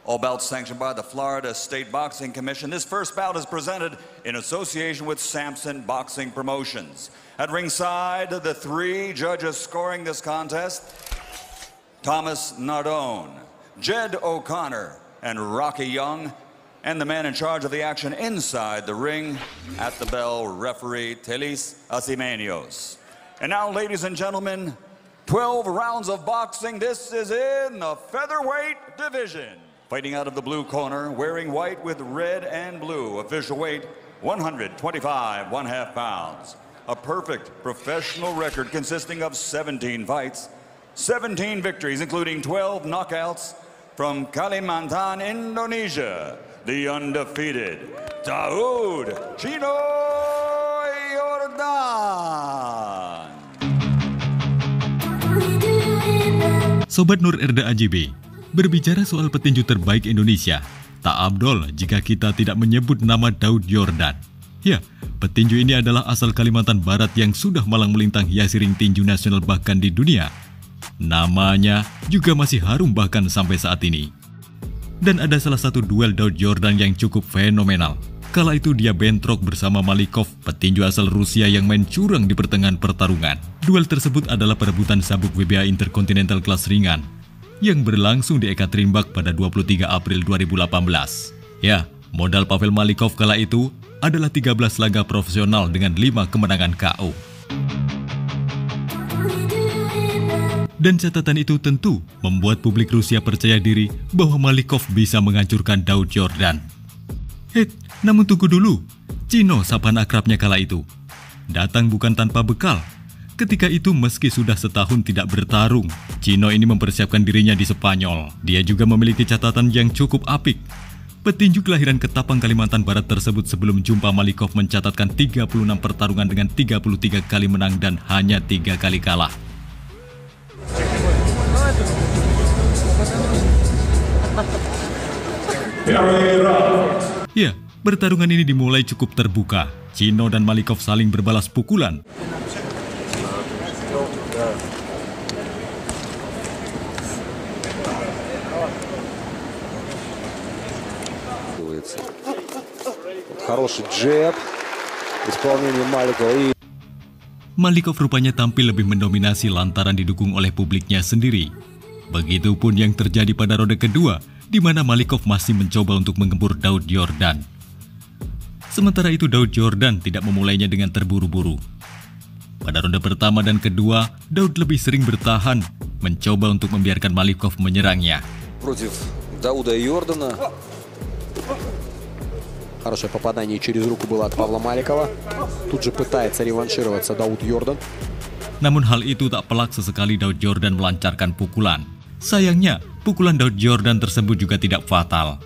All bouts sanctioned by the Florida State Boxing Commission. This first bout is presented in association with Samson Boxing Promotions. At ringside, the three judges scoring this contest: Thomas Nardone, Jed O'Connor, and Rocky Young, and the man in charge of the action inside the ring, at the bell, referee Telis Asimeños. And now, ladies and gentlemen, 12 rounds of boxing. This is in the featherweight division. Fighting out of the blue corner, wearing white with red and blue, official weight 125 1/2 pounds. A perfect professional record consisting of 17 fights, 17 victories, including 12 knockouts, from Kalimantan, Indonesia, the undefeated Daud Chino Yordan. Sobat Nur Erda AJB, berbicara soal petinju terbaik Indonesia, tak abdol jika kita tidak menyebut nama Daud Yordan. Ya, petinju ini adalah asal Kalimantan Barat yang sudah malang melintang hiasi ring tinju nasional bahkan di dunia. Namanya juga masih harum bahkan sampai saat ini. Dan ada salah satu duel Daud Yordan yang cukup fenomenal. Kala itu dia bentrok bersama Malikov, petinju asal Rusia yang main curang di pertengahan pertarungan. Duel tersebut adalah perebutan sabuk WBA Intercontinental kelas ringan yang berlangsung di Ekaterinburg pada 23 April 2018. Ya, modal Pavel Malikov kala itu adalah 13 laga profesional dengan 5 kemenangan KO. Dan catatan itu tentu membuat publik Rusia percaya diri bahwa Malikov bisa menghancurkan Daud Yordan. Namun tunggu dulu, Chino sapaan akrabnya kala itu datang bukan tanpa bekal. Ketika itu meski sudah setahun tidak bertarung, Chino ini mempersiapkan dirinya di Spanyol. Dia juga memiliki catatan yang cukup apik. Petinju kelahiran Ketapang, Kalimantan Barat tersebut sebelum jumpa Malikov mencatatkan 36 pertarungan dengan 33 kali menang dan hanya 3 kali kalah. Ya, pertarungan ini dimulai cukup terbuka. Chino dan Malikov saling berbalas pukulan. Хороший джеб в исполнении Маликова. Malikov rupanya tampil lebih mendominasi lantaran didukung oleh publiknya sendiri. Begitupun yang terjadi pada ronde kedua, di mana Malikov masih mencoba untuk menggempur Daud Yordan. Sementara itu Daud Yordan tidak memulainya dengan terburu-buru. Pada ronde pertama dan kedua, Daud lebih sering bertahan, mencoba untuk membiarkan Malikov menyerangnya. Против Дауда Йордана. Хорошее попадание через руку было от Павла Маликова. Тут же пытается реваншироваться Дауд Йордан. Namun hal itu tak pelak sesekali Daud Yordan melancarkan pukulan. Sayangnya, pukulan Daud Yordan tersebut juga tidak fatal.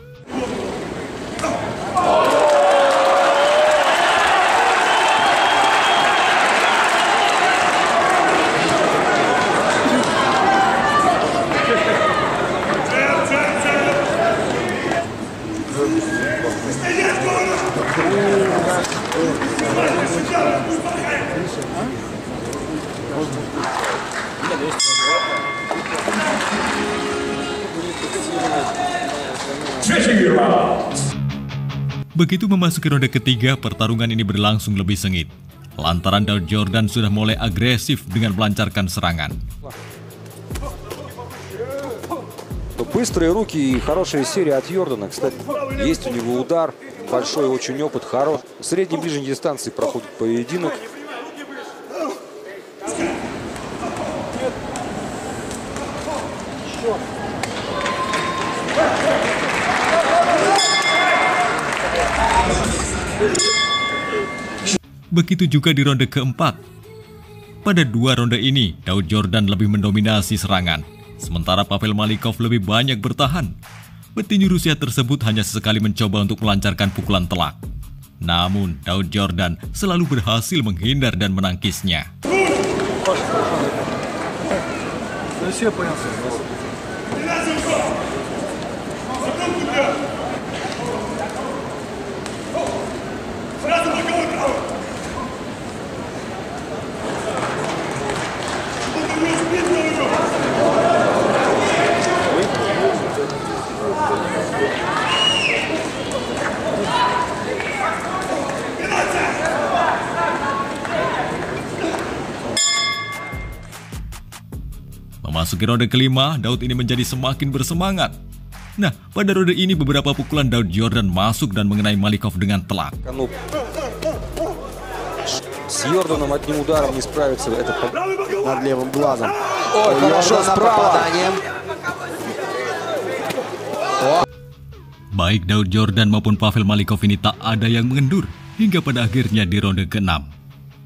Begitu memasuki ronde ketiga, pertarungan ini berlangsung lebih sengit. Lantaran Daud Yordan sudah mulai agresif dengan melancarkan serangan. Быстрые руки и хорошая серия от Йордана. Кстати, есть у него удар, большой очень опыт, хорош. В средней ближней дистанции проходит поединок. Begitu juga di ronde keempat. Pada dua ronde ini, Daud Yordan lebih mendominasi serangan. Sementara Pavel Malikov lebih banyak bertahan. Petinju Rusia tersebut hanya sesekali mencoba untuk melancarkan pukulan telak. Namun, Daud Yordan selalu berhasil menghindar dan menangkisnya. Memasuki ronde kelima, Daud ini menjadi semakin bersemangat. Nah, pada ronde ini beberapa pukulan Daud Yordan masuk dan mengenai Malikov dengan telak. Ну, с Йорданом одним ударом не справится. Это Над левым глазом. Ой, хорошо, Йордана справа. попаданием. Baik Daud Yordan maupun Pavel Malikov ini tak ada yang mengendur hingga pada akhirnya di ronde ke-6.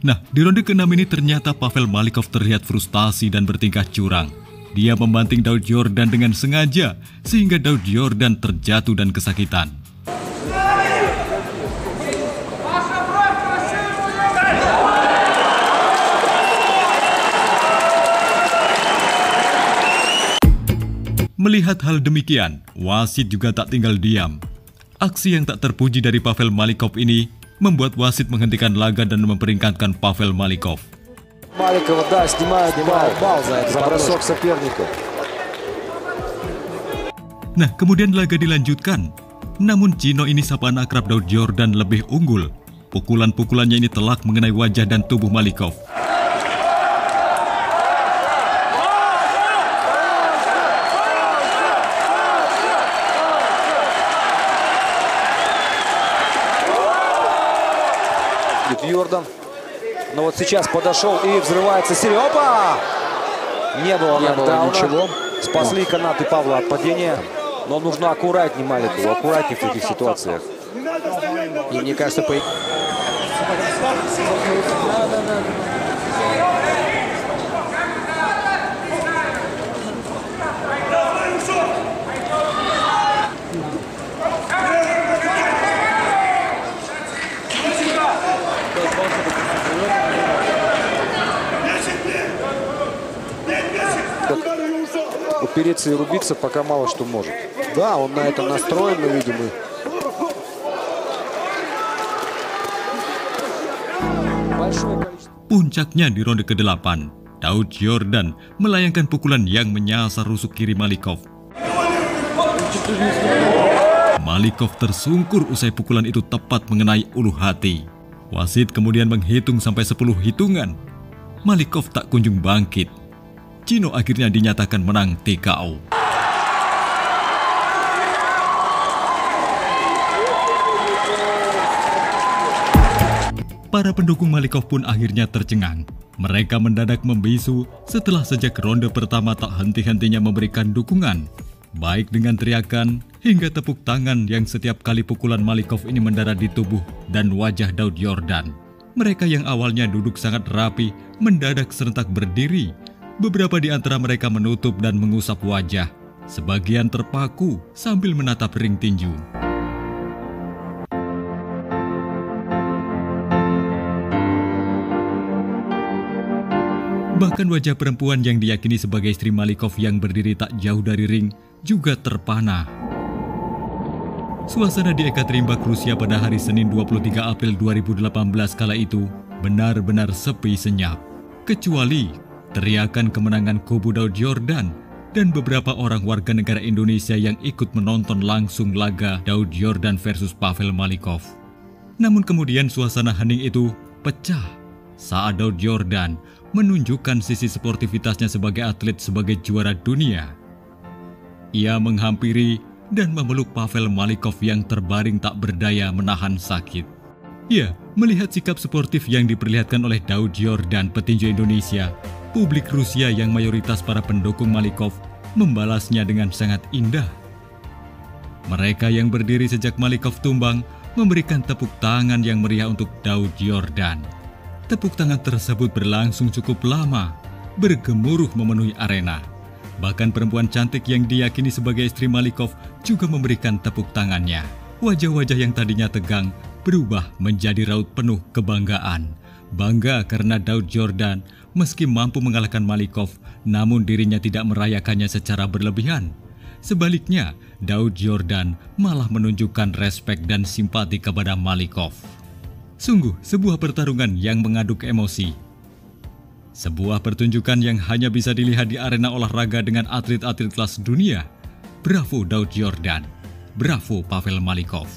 Nah, di ronde ke-6 ini ternyata Pavel Malikov terlihat frustasi dan bertingkah curang. Dia membanting Daud Yordan dengan sengaja sehingga Daud Yordan terjatuh dan kesakitan. Melihat hal demikian, wasit juga tak tinggal diam. Aksi yang tak terpuji dari Pavel Malikov ini membuat wasit menghentikan laga dan memperingatkan Pavel Malikov. Маликова, да, снимает бал за бросок соперника. Nah, kemudian laga dilanjutkan. Namun Cino ini sapaan akrab Daud Yordan lebih unggul. Pukulan-pukulannya ini telak mengenai wajah dan tubuh Malikov. Йордан. Но вот сейчас подошел и взрывается серия. Опа! Не было ничего. Спасли канаты Павла от падения. Но нужно аккуратнее Маликову, аккуратнее в таких ситуациях. И мне кажется, Упереться и рубиться пока мало что может. да, он на это настроен, мы видим. Большое количество. Puncaknya di ronde ke-8, Daud Yordan melayangkan pukulan yang menyasar rusuk kiri Malikov. Malikov tersungkur usai pukulan itu tepat mengenai ulu hati. Wasit kemudian menghitung sampai 10 hitungan. Malikov tak kunjung bangkit. Cino akhirnya dinyatakan menang TKO. Para pendukung Malikov pun akhirnya tercengang. Mereka mendadak membisu setelah sejak ronde pertama tak henti-hentinya memberikan dukungan, baik dengan teriakan hingga tepuk tangan yang setiap kali pukulan Malikov ini mendarat di tubuh dan wajah Daud Yordan. Mereka yang awalnya duduk sangat rapi mendadak serentak berdiri. Beberapa di antara mereka menutup dan mengusap wajah. Sebagian terpaku sambil menatap ring tinju. Bahkan wajah perempuan yang diyakini sebagai istri Malikov yang berdiri tak jauh dari ring juga terpana. Suasana di Ekaterinburg, Rusia pada hari Senin 23 April 2018 kala itu benar-benar sepi senyap. Kecuali teriakan kemenangan kubu Daud Yordan dan beberapa orang warga negara Indonesia yang ikut menonton langsung laga Daud Yordan versus Pavel Malikov. Namun kemudian suasana hening itu pecah saat Daud Yordan menunjukkan sisi sportivitasnya sebagai atlet sebagai juara dunia. Ia menghampiri dan memeluk Pavel Malikov yang terbaring tak berdaya menahan sakit. Ya, melihat sikap sportif yang diperlihatkan oleh Daud Yordan petinju Indonesia, publik Rusia yang mayoritas para pendukung Malikov membalasnya dengan sangat indah. Mereka yang berdiri sejak Malikov tumbang memberikan tepuk tangan yang meriah untuk Daud Yordan. Tepuk tangan tersebut berlangsung cukup lama, bergemuruh memenuhi arena. Bahkan perempuan cantik yang diyakini sebagai istri Malikov juga memberikan tepuk tangannya. Wajah-wajah yang tadinya tegang berubah menjadi raut penuh kebanggaan. Bangga karena Daud Yordan meski mampu mengalahkan Malikov, namun dirinya tidak merayakannya secara berlebihan. Sebaliknya, Daud Yordan malah menunjukkan respek dan simpati kepada Malikov. Sungguh sebuah pertarungan yang mengaduk emosi. Sebuah pertunjukan yang hanya bisa dilihat di arena olahraga dengan atlet-atlet kelas dunia. Bravo Daud Yordan, bravo Pavel Malikov.